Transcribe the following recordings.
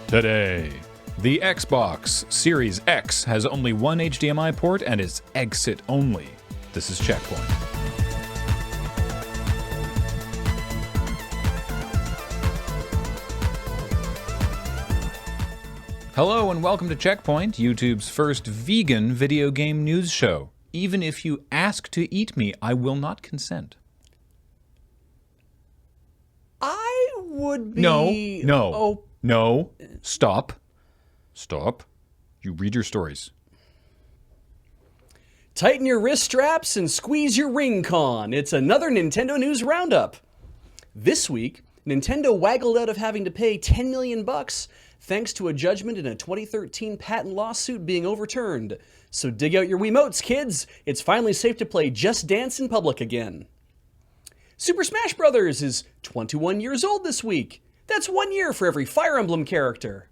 Today, the Xbox Series X has only one HDMI port and is exit only. This is CheckPoint. Hello and welcome to CheckPoint, YouTube's first vegan video game news show. Even if you ask to eat me, I will not consent. I would be... No. Stop. You read your stories. Tighten your wrist straps and squeeze your ring con. It's another Nintendo News Roundup. This week, Nintendo waggled out of having to pay $10 million thanks to a judgment in a 2013 patent lawsuit being overturned. So dig out your Wiimotes, kids. It's finally safe to play Just Dance in public again. Super Smash Bros. Is 21 years old this week. That's 1 year for every Fire Emblem character.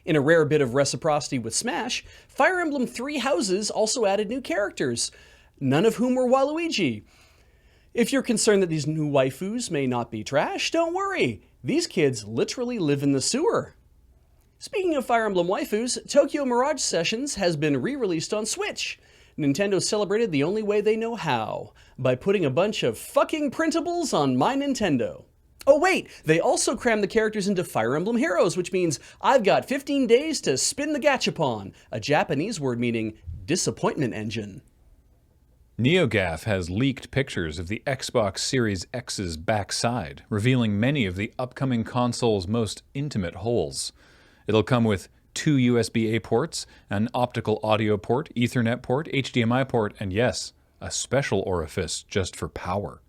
In a rare bit of reciprocity with Smash, Fire Emblem Three Houses also added new characters, none of whom were Waluigi. If you're concerned that these new waifus may not be trash, don't worry. These kids literally live in the sewer. Speaking of Fire Emblem waifus, Tokyo Mirage Sessions has been re-released on Switch. Nintendo celebrated the only way they know how, by putting a bunch of fucking printables on My Nintendo. Oh wait, they also crammed the characters into Fire Emblem Heroes, which means I've got 15 days to spin the gachapon, a Japanese word meaning disappointment engine. NeoGAF has leaked pictures of the Xbox Series X's backside, revealing many of the upcoming console's most intimate holes. It'll come with 2 USB-A ports, an optical audio port, Ethernet port, HDMI port, and yes, a special orifice just for power.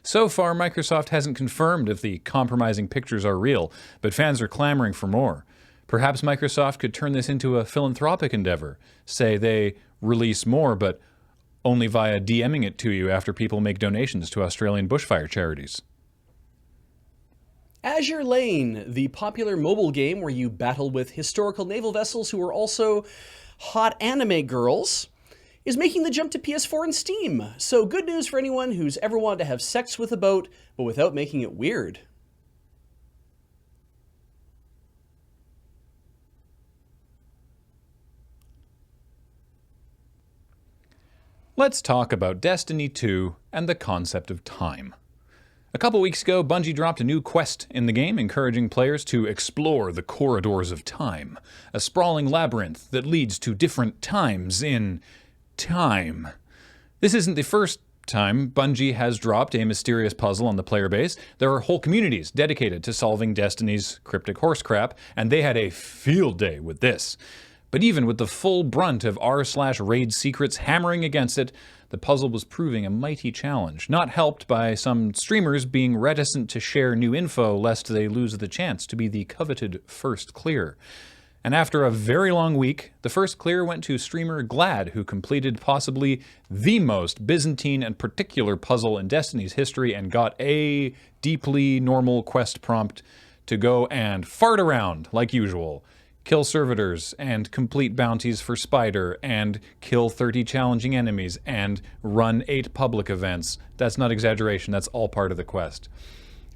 So far, Microsoft hasn't confirmed if the compromising pictures are real, but fans are clamoring for more. Perhaps Microsoft could turn this into a philanthropic endeavor. Say they release more, but only via DMing it to you after people make donations to Australian bushfire charities. Azure Lane, the popular mobile game where you battle with historical naval vessels who are also hot anime girls, is making the jump to PS4 and Steam. So good news for anyone who's ever wanted to have sex with a boat, but without making it weird. Let's talk about Destiny 2 and the concept of time. A couple weeks ago, Bungie dropped a new quest in the game, encouraging players to explore the corridors of time, a sprawling labyrinth that leads to different times in time. This isn't the first time Bungie has dropped a mysterious puzzle on the player base. There are whole communities dedicated to solving Destiny's cryptic horse crap, and they had a field day with this. But even with the full brunt of r/raid secrets hammering against it, the puzzle was proving a mighty challenge, not helped by some streamers being reticent to share new info lest they lose the chance to be the coveted first clear. And after a very long week, the first clear went to streamer Glad, who completed possibly the most Byzantine and particular puzzle in Destiny's history and got a deeply normal quest prompt to go and fart around like usual. Kill servitors, and complete bounties for Spider, and kill 30 challenging enemies, and run 8 public events. That's not exaggeration, that's all part of the quest.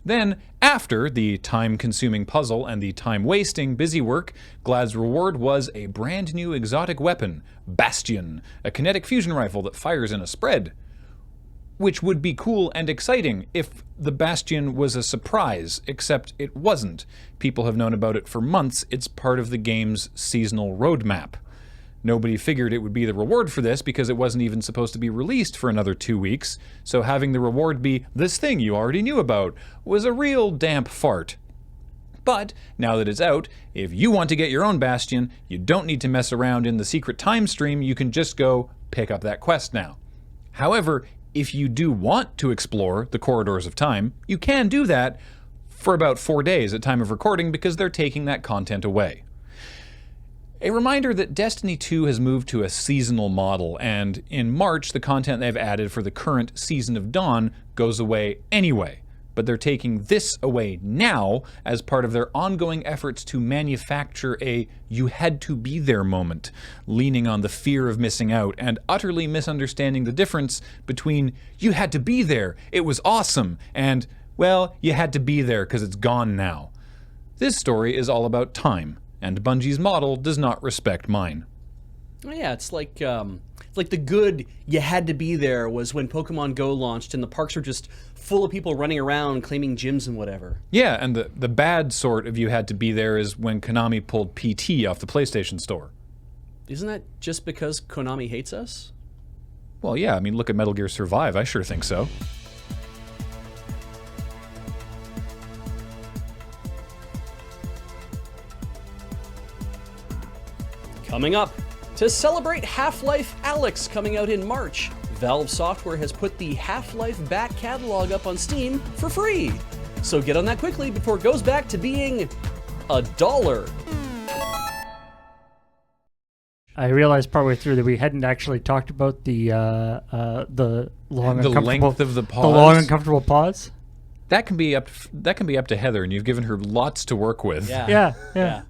Then, after the time-consuming puzzle and the time-wasting busy work, Glad's reward was a brand new exotic weapon, Bastion, a kinetic fusion rifle that fires in a spread. Which would be cool and exciting if the Bastion was a surprise, except it wasn't. People have known about it for months. It's part of the game's seasonal roadmap. Nobody figured it would be the reward for this because it wasn't even supposed to be released for another 2 weeks, so having the reward be this thing you already knew about was a real damp fart. But now that it's out, if you want to get your own Bastion, you don't need to mess around in the secret time stream, you can just go pick up that quest now. However, if you do want to explore the corridors of time, you can do that for about 4 days at time of recording because they're taking that content away. A reminder that Destiny 2 has moved to a seasonal model, and in March, the content they've added for the current Season of Dawn goes away anyway. But they're taking this away now as part of their ongoing efforts to manufacture a you-had-to-be-there moment, leaning on the fear of missing out and utterly misunderstanding the difference between you had to be there, it was awesome, and well, you had to be there because it's gone now. This story is all about time, and Bungie's model does not respect mine. Oh yeah, it's like the good you had to be there was when Pokemon Go launched and the parks were just full of people running around claiming gyms and whatever. Yeah, and the bad sort of you had to be there is when Konami pulled PT off the PlayStation Store. Isn't that just because Konami hates us? Well, yeah, I mean, look at Metal Gear Survive. I sure think so. Coming up, to celebrate Half-Life Alyx coming out in March, Valve Software has put the Half-Life back catalog up on Steam for free. So get on that quickly before it goes back to being $1. I realized partway through that we hadn't actually talked about the long, The uncomfortable, length of the pause. the long, uncomfortable pause. That can be up to Heather, and you've given her lots to work with. Yeah. Yeah.